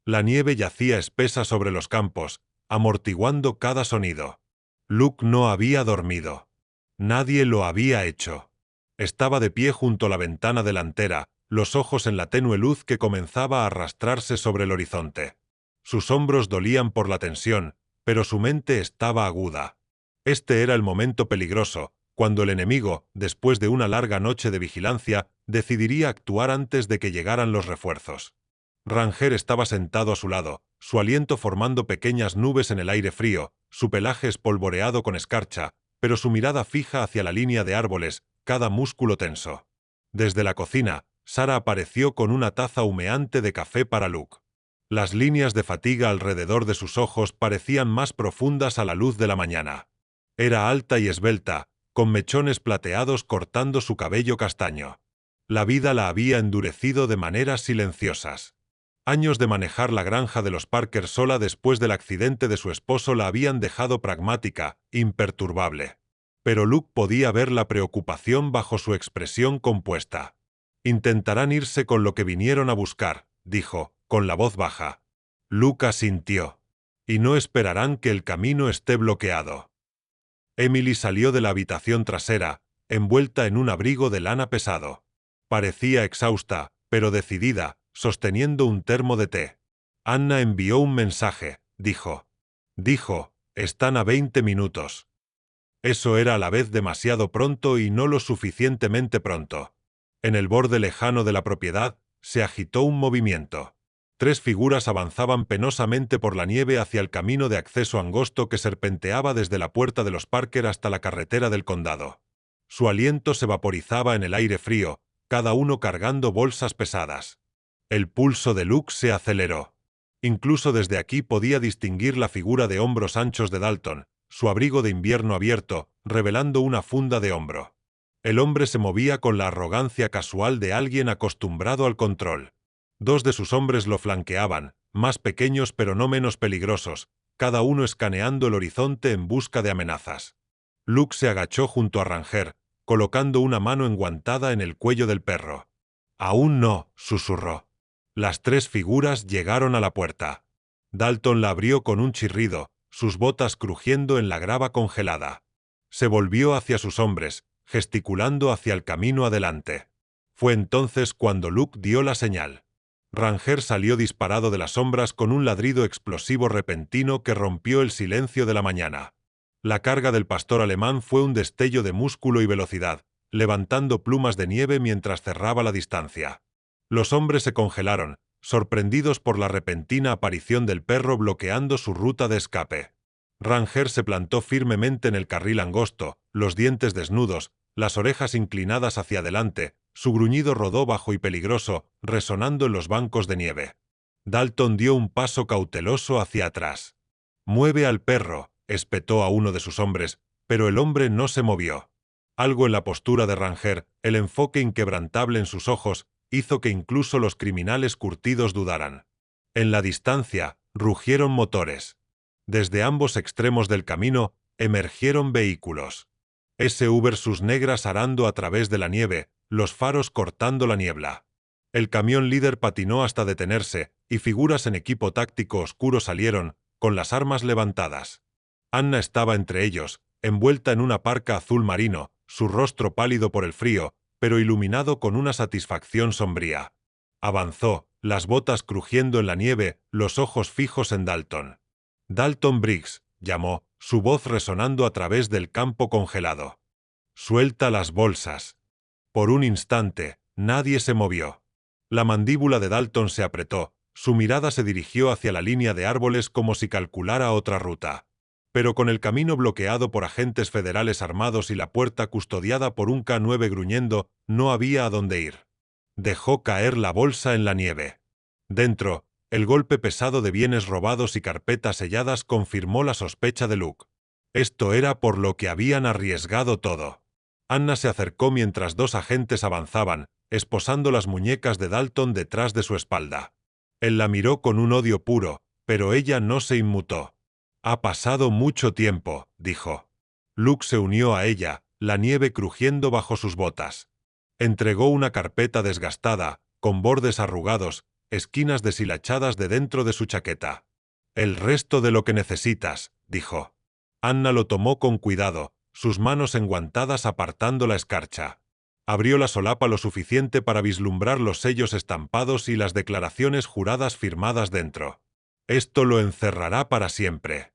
[SPEAKER 1] La nieve yacía espesa sobre los campos, amortiguando cada sonido. Luke no había dormido. Nadie lo había hecho. Estaba de pie junto a la ventana delantera, los ojos en la tenue luz que comenzaba a arrastrarse sobre el horizonte. Sus hombros dolían por la tensión, pero su mente estaba aguda. Este era el momento peligroso, cuando el enemigo, después de una larga noche de vigilancia, decidiría actuar antes de que llegaran los refuerzos. Ranger estaba sentado a su lado, su aliento formando pequeñas nubes en el aire frío, su pelaje espolvoreado con escarcha, pero su mirada fija hacia la línea de árboles, cada músculo tenso. Desde la cocina, Sara apareció con una taza humeante de café para Luke. Las líneas de fatiga alrededor de sus ojos parecían más profundas a la luz de la mañana. Era alta y esbelta, con mechones plateados cortando su cabello castaño. La vida la había endurecido de maneras silenciosas. Años de manejar la granja de los Parker sola después del accidente de su esposo la habían dejado pragmática, imperturbable. Pero Luke podía ver la preocupación bajo su expresión compuesta. «Intentarán irse con lo que vinieron a buscar», dijo, con la voz baja. Luke asintió. «Y no esperarán que el camino esté bloqueado». Emily salió de la habitación trasera, envuelta en un abrigo de lana pesado. Parecía exhausta, pero decidida, sosteniendo un termo de té. Anna envió un mensaje, dijo. «Están a 20 minutos». Eso era a la vez demasiado pronto y no lo suficientemente pronto. En el borde lejano de la propiedad, se agitó un movimiento. 3 figuras avanzaban penosamente por la nieve hacia el camino de acceso angosto que serpenteaba desde la puerta de los Parker hasta la carretera del condado. Su aliento se vaporizaba en el aire frío, cada uno cargando bolsas pesadas. El pulso de Luke se aceleró. Incluso desde aquí podía distinguir la figura de hombros anchos de Dalton, su abrigo de invierno abierto, revelando una funda de hombro. El hombre se movía con la arrogancia casual de alguien acostumbrado al control. 2 de sus hombres lo flanqueaban, más pequeños pero no menos peligrosos, cada uno escaneando el horizonte en busca de amenazas. Luke se agachó junto a Ranger, colocando una mano enguantada en el cuello del perro. «Aún no», susurró. Las 3 figuras llegaron a la puerta. Dalton la abrió con un chirrido, sus botas crujiendo en la grava congelada. Se volvió hacia sus hombres, gesticulando hacia el camino adelante. Fue entonces cuando Luke dio la señal. Ranger salió disparado de las sombras con un ladrido explosivo repentino que rompió el silencio de la mañana. La carga del pastor alemán fue un destello de músculo y velocidad, levantando plumas de nieve mientras cerraba la distancia. Los hombres se congelaron, sorprendidos por la repentina aparición del perro bloqueando su ruta de escape. Ranger se plantó firmemente en el carril angosto, los dientes desnudos, las orejas inclinadas hacia adelante, su gruñido rodobajo y peligroso, resonando en los bancos de nieve. Dalton dio un paso cauteloso hacia atrás. «Mueve al perro», espetó a uno de sus hombres, pero el hombre no se movió. Algo en la postura de Ranger, el enfoque inquebrantable en sus ojos, hizo que incluso los criminales curtidos dudaran. En la distancia, rugieron motores. Desde ambos extremos del camino, emergieron vehículos. SUVs sus negras arando a través de la nieve, los faros cortando la niebla. El camión líder patinó hasta detenerse, y figuras en equipo táctico oscuro salieron, con las armas levantadas. Anna estaba entre ellos, envuelta en una parca azul marino, su rostro pálido por el frío, pero iluminado con una satisfacción sombría. Avanzó, las botas crujiendo en la nieve, los ojos fijos en Dalton. «Dalton Briggs», llamó, su voz resonando a través del campo congelado. «Suelta las bolsas». Por un instante, nadie se movió. La mandíbula de Dalton se apretó, su mirada se dirigió hacia la línea de árboles como si calculara otra ruta. Pero con el camino bloqueado por agentes federales armados y la puerta custodiada por un K-9 gruñendo, no había a dónde ir. Dejó caer la bolsa en la nieve. Dentro, el golpe pesado de bienes robados y carpetas selladas confirmó la sospecha de Luke. Esto era por lo que habían arriesgado todo. Anna se acercó mientras 2 agentes avanzaban, esposando las muñecas de Dalton detrás de su espalda. Él la miró con un odio puro, pero ella no se inmutó. «Ha pasado mucho tiempo», dijo. Luke se unió a ella, la nieve crujiendo bajo sus botas. Entregó una carpeta desgastada, con bordes arrugados, esquinas deshilachadas de dentro de su chaqueta. «El resto de lo que necesitas», dijo. Anna lo tomó con cuidado, sus manos enguantadas apartando la escarcha. Abrió la solapa lo suficiente para vislumbrar los sellos estampados y las declaraciones juradas firmadas dentro. «Esto lo encerrará para siempre».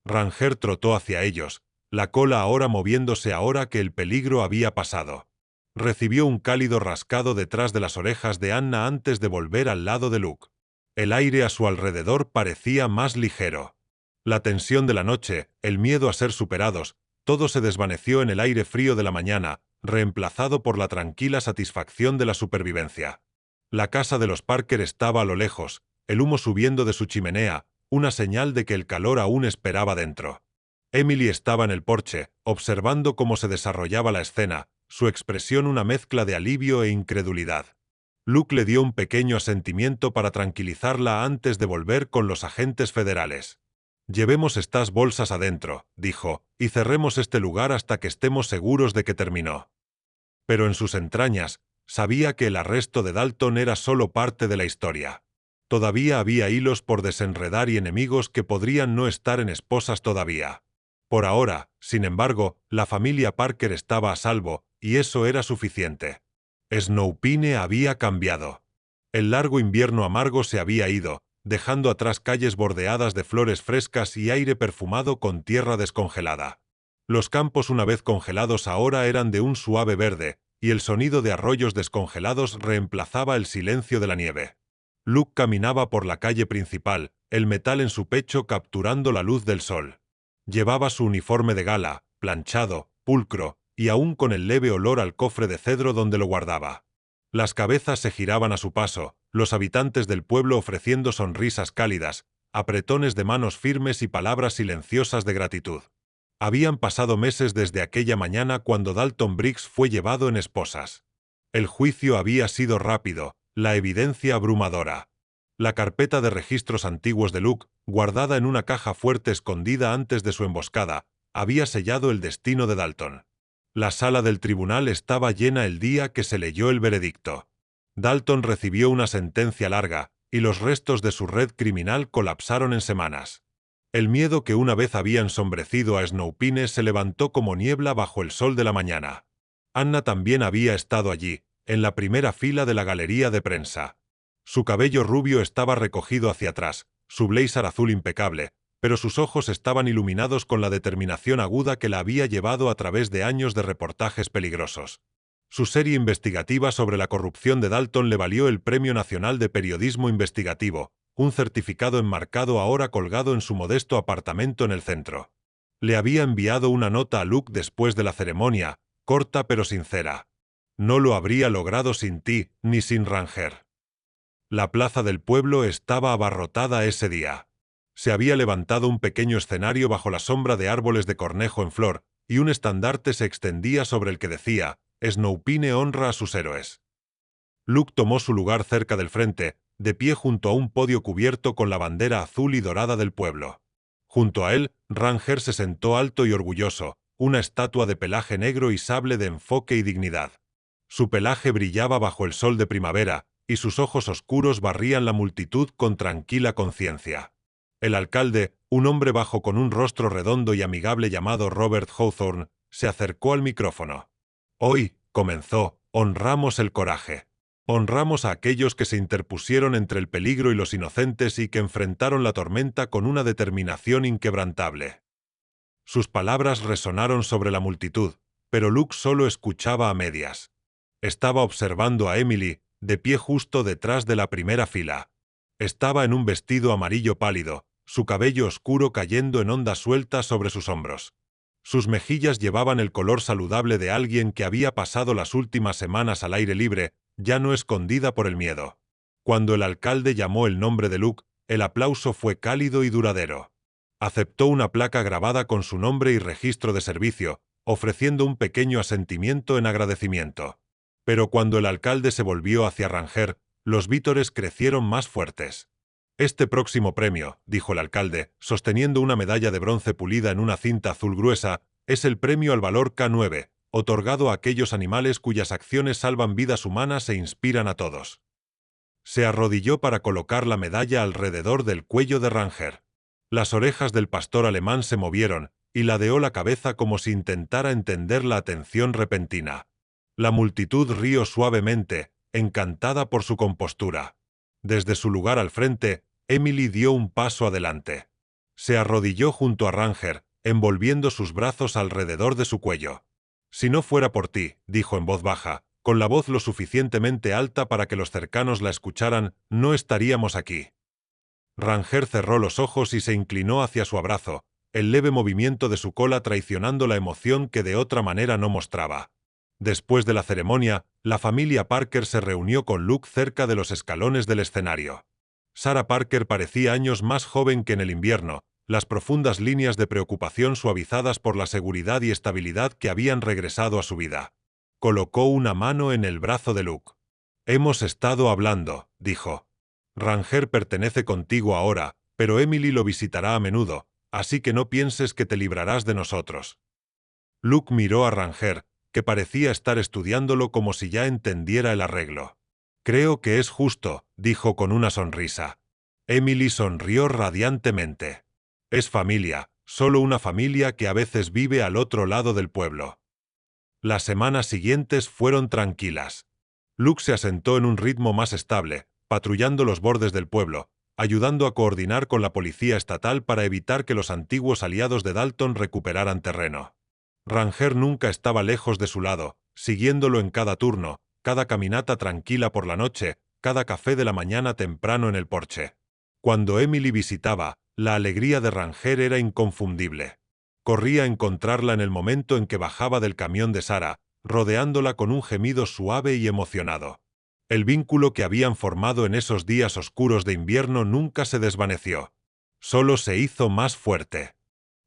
[SPEAKER 1] Ranger trotó hacia ellos, la cola ahora moviéndose ahora que el peligro había pasado. Recibió un cálido rascado detrás de las orejas de Anna antes de volver al lado de Luke. El aire a su alrededor parecía más ligero. La tensión de la noche, el miedo a ser superados, todo se desvaneció en el aire frío de la mañana, reemplazado por la tranquila satisfacción de la supervivencia. La casa de los Parker estaba a lo lejos, el humo subiendo de su chimenea, una señal de que el calor aún esperaba dentro. Emily estaba en el porche, observando cómo se desarrollaba la escena, su expresión una mezcla de alivio e incredulidad. Luke le dio un pequeño asentimiento para tranquilizarla antes de volver con los agentes federales. «Llevemos estas bolsas adentro», dijo, «y cerremos este lugar hasta que estemos seguros de que terminó». Pero en sus entrañas, sabía que el arresto de Dalton era solo parte de la historia. Todavía había hilos por desenredar y enemigos que podrían no estar en esposas todavía. Por ahora, sin embargo, la familia Parker estaba a salvo, y eso era suficiente. Snowpine había cambiado. El largo invierno amargo se había ido, dejando atrás calles bordeadas de flores frescas y aire perfumado con tierra descongelada. Los campos una vez congelados ahora eran de un suave verde, y el sonido de arroyos descongelados reemplazaba el silencio de la nieve. Luke caminaba por la calle principal, el metal en su pecho capturando la luz del sol. Llevaba su uniforme de gala, planchado, pulcro, y aún con el leve olor al cofre de cedro donde lo guardaba. Las cabezas se giraban a su paso, los habitantes del pueblo ofreciendo sonrisas cálidas, apretones de manos firmes y palabras silenciosas de gratitud. Habían pasado meses desde aquella mañana cuando Dalton Briggs fue llevado en esposas. El juicio había sido rápido, la evidencia abrumadora. La carpeta de registros antiguos de Luke, guardada en una caja fuerte escondida antes de su emboscada, había sellado el destino de Dalton. La sala del tribunal estaba llena el día que se leyó el veredicto. Dalton recibió una sentencia larga, y los restos de su red criminal colapsaron en semanas. El miedo que una vez había ensombrecido a Snowpine se levantó como niebla bajo el sol de la mañana. Anna también había estado allí, en la primera fila de la galería de prensa. Su cabello rubio estaba recogido hacia atrás, su blazer azul impecable, pero sus ojos estaban iluminados con la determinación aguda que la había llevado a través de años de reportajes peligrosos. Su serie investigativa sobre la corrupción de Dalton le valió el Premio Nacional de Periodismo Investigativo, un certificado enmarcado ahora colgado en su modesto apartamento en el centro. Le había enviado una nota a Luke después de la ceremonia, corta pero sincera. No lo habría logrado sin ti, ni sin Ranger. La plaza del pueblo estaba abarrotada ese día. Se había levantado un pequeño escenario bajo la sombra de árboles de cornejo en flor, y un estandarte se extendía sobre el que decía, Snowpine honra a sus héroes. Luke tomó su lugar cerca del frente, de pie junto a un podio cubierto con la bandera azul y dorada del pueblo. Junto a él, Ranger se sentó alto y orgulloso, una estatua de pelaje negro y sable de enfoque y dignidad. Su pelaje brillaba bajo el sol de primavera, y sus ojos oscuros barrían la multitud con tranquila conciencia. El alcalde, un hombre bajo con un rostro redondo y amigable llamado Robert Hawthorne, se acercó al micrófono. Hoy, comenzó, honramos el coraje. Honramos a aquellos que se interpusieron entre el peligro y los inocentes y que enfrentaron la tormenta con una determinación inquebrantable. Sus palabras resonaron sobre la multitud, pero Luke solo escuchaba a medias. Estaba observando a Emily, de pie justo detrás de la primera fila. Estaba en un vestido amarillo pálido, su cabello oscuro cayendo en ondas sueltas sobre sus hombros. Sus mejillas llevaban el color saludable de alguien que había pasado las últimas semanas al aire libre, ya no escondida por el miedo. Cuando el alcalde llamó el nombre de Luke, el aplauso fue cálido y duradero. Aceptó una placa grabada con su nombre y registro de servicio, ofreciendo un pequeño asentimiento en agradecimiento. Pero cuando el alcalde se volvió hacia Ranger, los vítores crecieron más fuertes. Este próximo premio, dijo el alcalde, sosteniendo una medalla de bronce pulida en una cinta azul gruesa, es el premio al valor K9, otorgado a aquellos animales cuyas acciones salvan vidas humanas e inspiran a todos. Se arrodilló para colocar la medalla alrededor del cuello de Ranger. Las orejas del pastor alemán se movieron, y ladeó la cabeza como si intentara entender la atención repentina. La multitud rió suavemente, encantada por su compostura. Desde su lugar al frente, Emily dio un paso adelante. Se arrodilló junto a Ranger, envolviendo sus brazos alrededor de su cuello. Si no fuera por ti, dijo en voz baja, con la voz lo suficientemente alta para que los cercanos la escucharan, no estaríamos aquí. Ranger cerró los ojos y se inclinó hacia su abrazo, el leve movimiento de su cola traicionando la emoción que de otra manera no mostraba. Después de la ceremonia, la familia Parker se reunió con Luke cerca de los escalones del escenario. Sarah Parker parecía años más joven que en el invierno, las profundas líneas de preocupación suavizadas por la seguridad y estabilidad que habían regresado a su vida. Colocó una mano en el brazo de Luke. Hemos estado hablando, dijo. Ranger pertenece contigo ahora, pero Emily lo visitará a menudo, así que no pienses que te librarás de nosotros. Luke miró a Ranger, que parecía estar estudiándolo como si ya entendiera el arreglo. Creo que es justo, dijo con una sonrisa. Emily sonrió radiantemente. Es familia, solo una familia que a veces vive al otro lado del pueblo. Las semanas siguientes fueron tranquilas. Luke se asentó en un ritmo más estable, patrullando los bordes del pueblo, ayudando a coordinar con la policía estatal para evitar que los antiguos aliados de Dalton recuperaran terreno. Ranger nunca estaba lejos de su lado, siguiéndolo en cada turno, cada caminata tranquila por la noche, cada café de la mañana temprano en el porche. Cuando Emily visitaba, la alegría de Ranger era inconfundible. Corría a encontrarla en el momento en que bajaba del camión de Sarah, rodeándola con un gemido suave y emocionado. El vínculo que habían formado en esos días oscuros de invierno nunca se desvaneció. Solo se hizo más fuerte.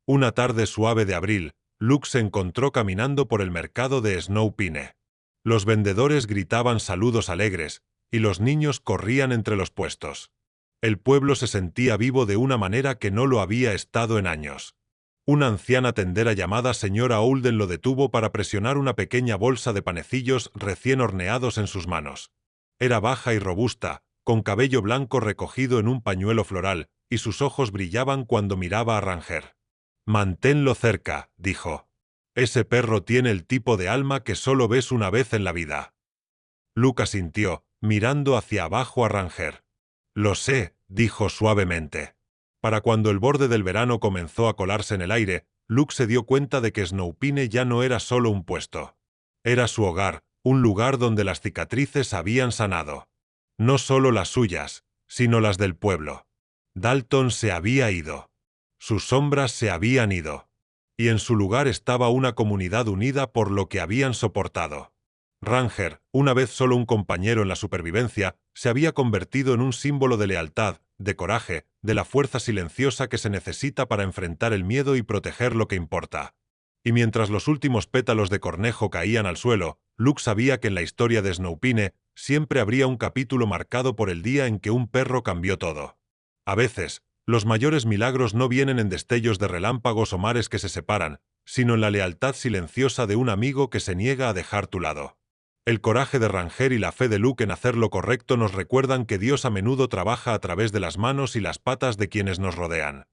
[SPEAKER 1] Una tarde suave de abril, Luke se encontró caminando por el mercado de Snow Pine. Los vendedores gritaban saludos alegres, y los niños corrían entre los puestos. El pueblo se sentía vivo de una manera que no lo había estado en años. Una anciana tendera llamada señora Holden lo detuvo para presionar una pequeña bolsa de panecillos recién horneados en sus manos. Era baja y robusta, con cabello blanco recogido en un pañuelo floral, y sus ojos brillaban cuando miraba a Ranger. «Manténlo cerca», dijo. «Ese perro tiene el tipo de alma que solo ves una vez en la vida». Luke asintió, mirando hacia abajo a Ranger. «Lo sé», dijo suavemente. Para cuando el borde del verano comenzó a colarse en el aire, Luke se dio cuenta de que Snowpine ya no era solo un puesto. Era su hogar, un lugar donde las cicatrices habían sanado. No solo las suyas, sino las del pueblo. Dalton se había ido. Sus sombras se habían ido. Y en su lugar estaba una comunidad unida por lo que habían soportado. Ranger, una vez solo un compañero en la supervivencia, se había convertido en un símbolo de lealtad, de coraje, de la fuerza silenciosa que se necesita para enfrentar el miedo y proteger lo que importa. Y mientras los últimos pétalos de cornejo caían al suelo, Luke sabía que en la historia de Snowpine siempre habría un capítulo marcado por el día en que un perro cambió todo. A veces, los mayores milagros no vienen en destellos de relámpagos o mares que se separan, sino en la lealtad silenciosa de un amigo que se niega a dejar tu lado. El coraje de Ranger y la fe de Luke en hacer lo correcto nos recuerdan que Dios a menudo trabaja a través de las manos y las patas de quienes nos rodean.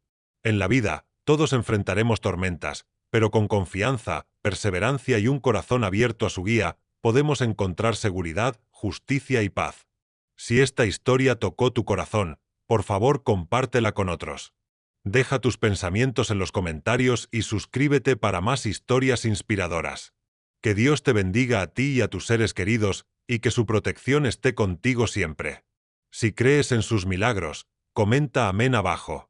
[SPEAKER 1] En la vida, todos enfrentaremos tormentas, pero con confianza, perseverancia y un corazón abierto a su guía, podemos encontrar seguridad, justicia y paz. Si esta historia tocó tu corazón, por favor compártela con otros. Deja tus pensamientos en los comentarios y suscríbete para más historias inspiradoras. Que Dios te bendiga a ti y a tus seres queridos, y que su protección esté contigo siempre. Si crees en sus milagros, comenta amén abajo.